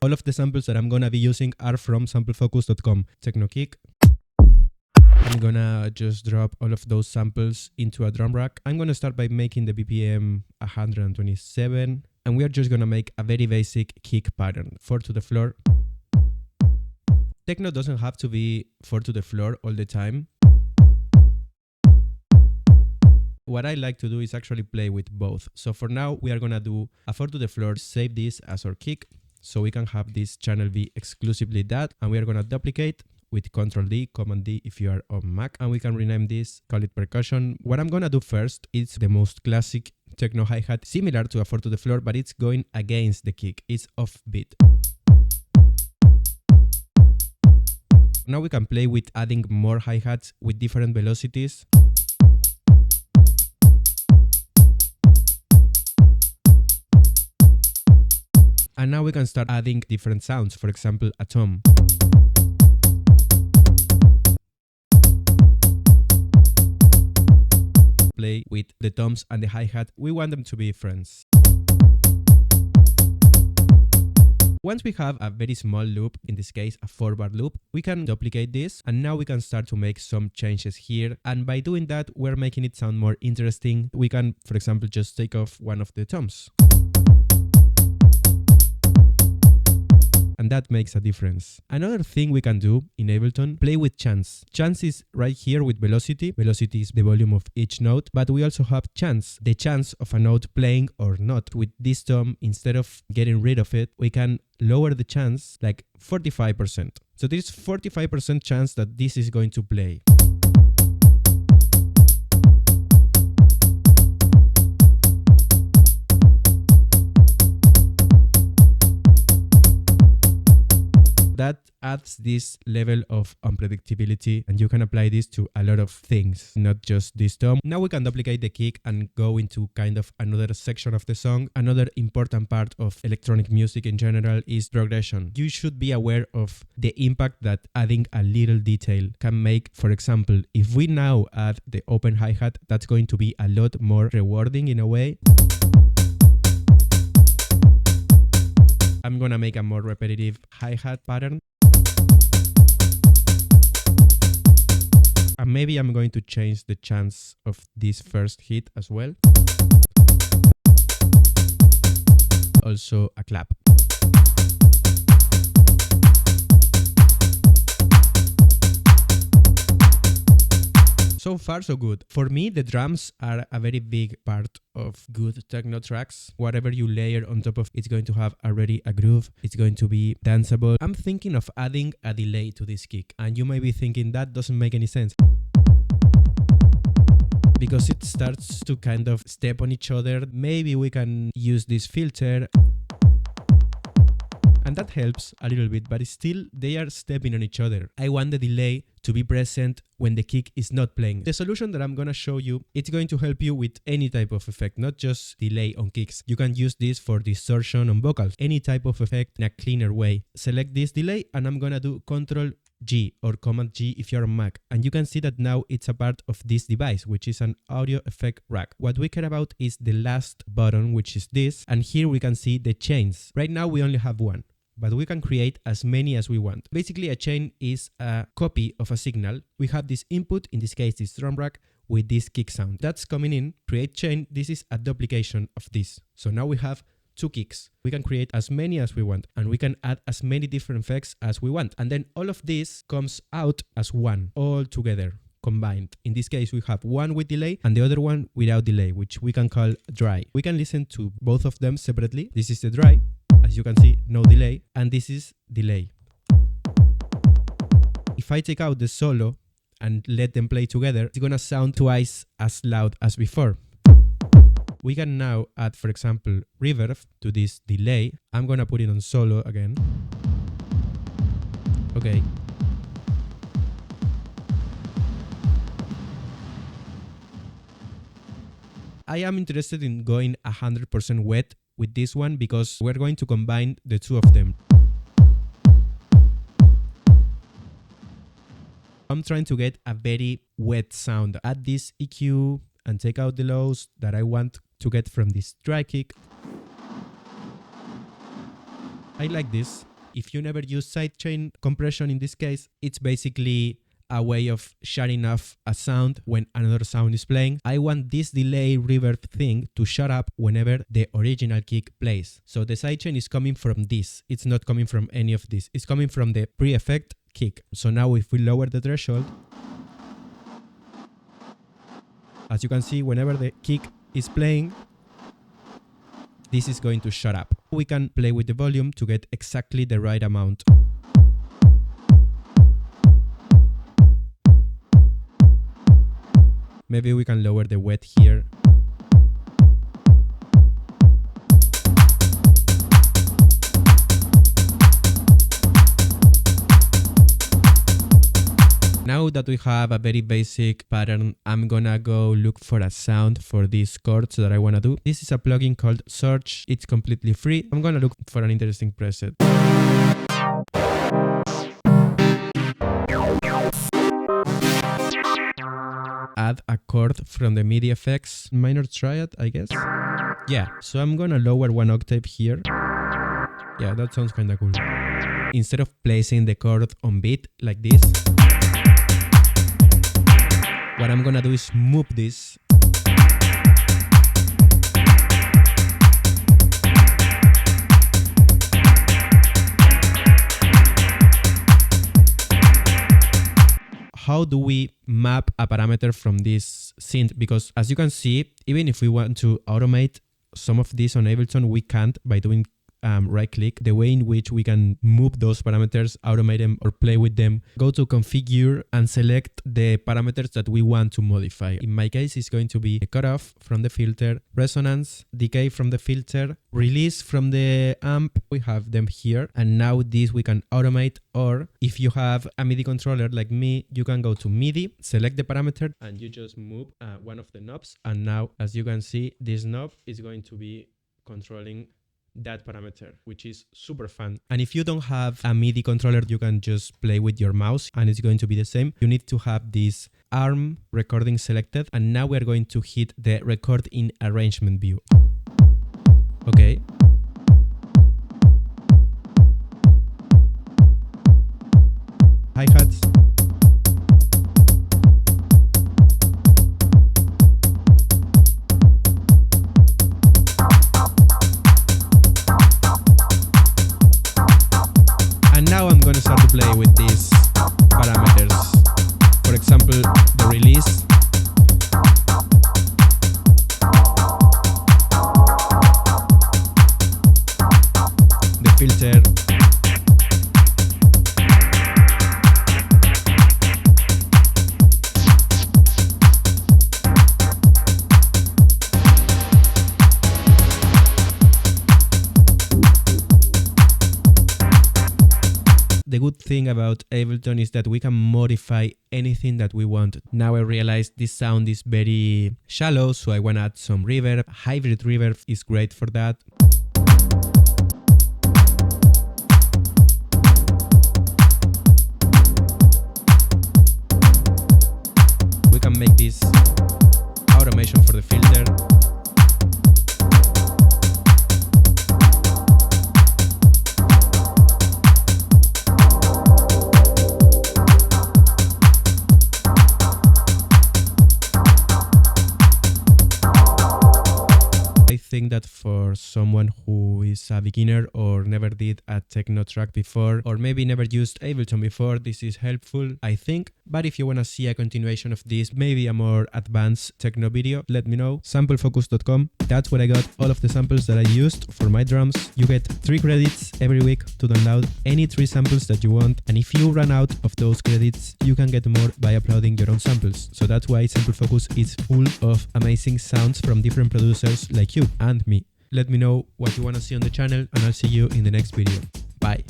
All of the samples that I'm gonna be using are from samplefocus.com. Techno kick. I'm gonna just drop all of those samples into a drum rack. I'm gonna start by making the BPM 127, and we are just gonna make a very basic kick pattern. 4 to the floor. Techno doesn't have to be 4 to the floor all the time. What I like to do is actually play with both. So for now, we are gonna do a 4 to the floor, save this as our kick, so we can have this channel be exclusively that, and we are gonna duplicate with Ctrl D, Command D if you are on Mac, and we can rename this, call it percussion. What I'm gonna do first is the most classic techno hi-hat, similar to a 4 to the floor, but it's going against the kick, it's off beat. Now we can play with adding more hi-hats with different velocities. And now we can start adding different sounds, for example, a tom. Play with the toms and the hi-hat, we want them to be friends. Once we have a very small loop, in this case a 4-bar loop, we can duplicate this, and now we can start to make some changes here, and by doing that we're making it sound more interesting. We can, for example, just take off one of the toms. And that makes a difference. Another thing we can do in Ableton, play with chance. Chance is right here with velocity. Velocity is the volume of each note, but we also have chance, the chance of a note playing or not. With this tom, instead of getting rid of it, we can lower the chance like 45%. So there is 45% chance that this is going to play. That adds this level of unpredictability, and you can apply this to a lot of things, not just this tom. Now we can duplicate the kick and go into kind of another section of the song. Another important part of electronic music in general is progression. You should be aware of the impact that adding a little detail can make. For example, if we now add the open hi-hat, that's going to be a lot more rewarding in a way. I'm gonna make a more repetitive hi-hat pattern. And maybe I'm going to change the chance of this first hit as well. Also a clap. So far, so good. For me, the drums are a very big part of good techno tracks. Whatever you layer on top of it's going to have already a groove. It's going to be danceable. I'm thinking of adding a delay to this kick. And you may be thinking that doesn't make any sense, because it starts to kind of step on each other. Maybe we can use this filter. And that helps a little bit, but still they are stepping on each other. I want the delay to be present when the kick is not playing. The solution that I'm gonna show you, it's going to help you with any type of effect, not just delay on kicks. You can use this for distortion on vocals, any type of effect in a cleaner way. Select this delay and I'm gonna do Ctrl G or Command G if you're on Mac, and you can see that now it's a part of this device, which is an audio effect rack. What we care about is the last button, which is this, and here we can see the chains. Right now we only have one, but we can create as many as we want. Basically, a chain is a copy of a signal. We have this input, in this case this drum rack, with this kick sound. That's coming in, create chain, this is a duplication of this. So now we have two kicks. We can create as many as we want, and we can add as many different effects as we want. And then all of this comes out as one, all together, combined. In this case, we have one with delay and the other one without delay, which we can call dry. We can listen to both of them separately. This is the dry. As you can see, no delay, and this is delay. If I take out the solo and let them play together, it's gonna sound twice as loud as before. We can now add, for example, reverb to this delay. I'm gonna put it on solo again. Okay. I am interested in going 100% wet with this one because we're going to combine the two of them. I'm trying to get a very wet sound. Add this EQ and take out the lows that I want to get from this dry kick. I like this. If you never use sidechain compression in this case, it's basically a way of shutting off a sound when another sound is playing. I want this delay reverb thing to shut up whenever the original kick plays. So the sidechain is coming from this. It's not coming from any of this. It's coming from the pre-effect kick. So now if we lower the threshold, as you can see, whenever the kick is playing, this is going to shut up. We can play with the volume to get exactly the right amount. Maybe we can lower the wet here. Now that we have a very basic pattern, I'm gonna go look for a sound for these chords that I wanna do. This is a plugin called Search. It's completely free. I'm gonna look for an interesting preset. Add a chord from the MIDI effects minor triad, I guess. Yeah, so I'm gonna lower one octave here. Yeah, that sounds kinda cool. Instead of placing the chord on beat like this, what I'm gonna do is move this. How do we map a parameter from this synth? Because as you can see, even if we want to automate some of this on Ableton, we can't by doing right click. The way in which we can move those parameters, automate them or play with them, go to configure and select the parameters that we want to modify. In my case, it's going to be a cutoff from the filter, resonance, decay from the filter, release from the amp. We have them here. And now this we can automate, or if you have a MIDI controller like me, you can go to MIDI, select the parameter and you just move one of the knobs. And now, as you can see, this knob is going to be controlling that parameter, which is super fun. And if you don't have a MIDI controller, you can just play with your mouse and it's going to be the same. You need to have this arm recording selected, and now we're going to hit the record in arrangement view. Okay. Hi-hats. Now I'm gonna start to play with these parameters. For example, the release. The filter. The good thing about Ableton is that we can modify anything that we want. Now I realize this sound is very shallow, so I want to add some reverb. Hybrid reverb is great for that. We can make this automation for the filter. I think that for someone who is a beginner or never did a techno track before, or maybe never used Ableton before, this is helpful, I think. But if you want to see a continuation of this, maybe a more advanced techno video, let me know. Samplefocus.com. That's where I got all of the samples that I used for my drums. You get 3 credits every week to download any 3 samples that you want. And if you run out of those credits, you can get more by uploading your own samples. So that's why Sample Focus is full of amazing sounds from different producers like you and me. Let me know what you want to see on the channel, and I'll see you in the next video. Bye.